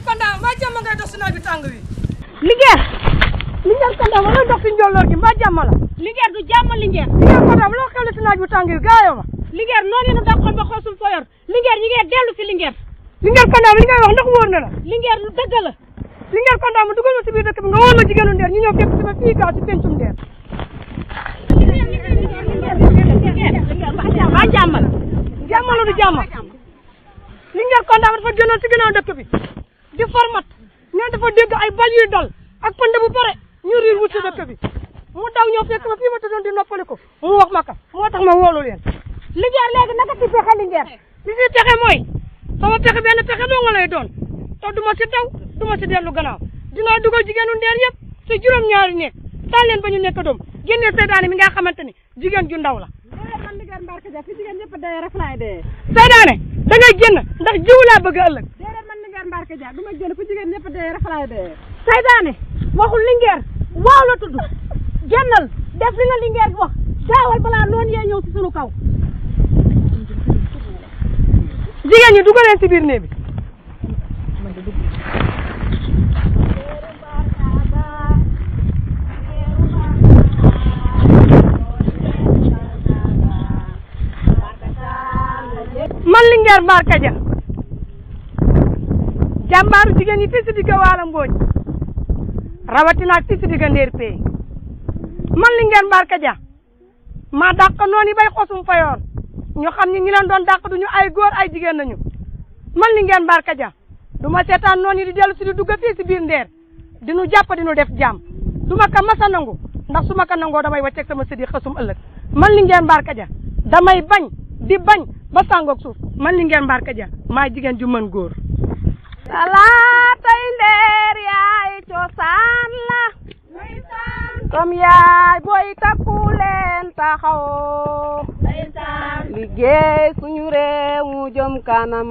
Konda ma jàmm ngay dox si naaj bi tàng wi. Linguère Konda ma lay dox si njolloor gi ma jàmm la. Linguère du jàmm Linguère Konda ma loo xewle si naaj bi tàng wi gaayoo ma. Linguère noonu yéen a dàqoon ba xoosul fa yor Linguère ñi ngay dellu si Linguère Konda li ngay wax ndax wóor na la. Linguère lu dëgg la. Linguère Konda ma dugal ma si biir dëkk bi nga wóor ma jigéenu Ndeer ñu ñëw fekk si ma fii gaa si pencum Ndeer. ma jàmm la du jàmm Linguère Konda ma dafa génnoon si ginnaaw dëkk bi di format neen dafa dégg ay bal yuy dal ak pënd bu pare ñu riir wut si dëkk bi mu daw ñëw fekk ma fii ma tëddoon di noppali ko mu wax ma ka moo tax ma woolu leen. Linguère léegi naka ci pexe Linguère li si pexe mooy sama pexe benn pexe doo nga lay doon te du ma si daw du ma si dellu gannaaw dinaa dugal jigéenu Ndeer yëpp si juróom-ñaari nekk taal leen ba ñu nekk doom génnee seydaane mi nga xamante ni jigéen ju ndaw la. man Linguère Mbarka Dia fi jigéen ñëpp dee rek laay dee. seydaane da ngay génn ndax jiwu laa bëgg ëllëg. déedéet man Linguère Mbarka Dia du ma génn fu jigéen ñëpp dee rek laay dee. seydaane waxul Linguère waaw la tudd génnal def li nga Linguère wax gaawal balaa noonu yee ñëw si sunu kaw. jigéen ñi dugaleen si biir néeg bi. man Linguère Mbarka Dia jàmbaaru jigéen ñi fii si digg Waala Mbooñ rawatina ak fii si digg Ndeer Pey man Linguère Mbarka Dia maa dàq noonu bay xosum fayoor ñu xam ni ñi leen doon dàq duñu ay góor ay jigéen nañu man Linguère Mbarka Dia du ma seetaan noonu di dellu si di dugg fii si biir Ndeer di nu jàpp di nu def jàmm du ma ko masa nangu ndax su ma ko nangoo damay wàcceeg sama sëdi xasum ëllëg man Linguère Mbarka Dia damay bañ di bañ ba sàngoog suuf man Linguère Mbarka Dia maa jigéen ju mën góor. Talaatay Ndeer yaay cosaan la comme yaay booy takku leen taxaw liggéey suñu réew mu jëm kanam.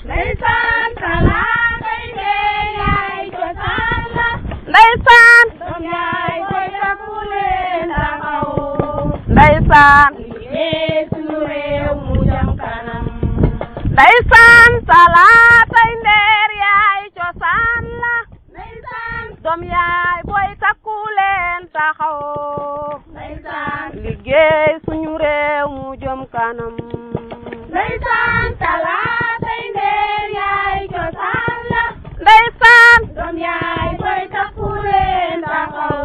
Ndeysaan talaatay Ndeer yaay cosaan la ndeysaan comme yaay booy takku leen taxaw ndeysaan liggéey suñu réew mu jëm kanam. ndeysaan talaatay Ndeer yaay cosaan la Ndeysaan doom yaay booy takku leen taxaw ndeysaan liggéey suñu réew mu jëm kanam. ndeysaan talaatay Ndeer yaay cosaan la ndeysaan doom yaay booy takku leen taxaw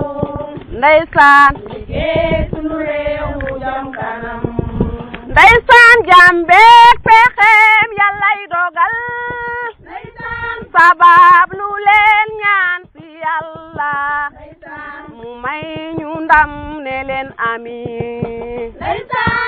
ndeysaan liggéey suñu réew mu jëm kanam. ndeysaan jàmbeek pexeem yàllay dogal Ndeysaan sabab lu leen ñaan si yàlla ndeysaan mu may ñu ndam ne leen amiin. ndeysaan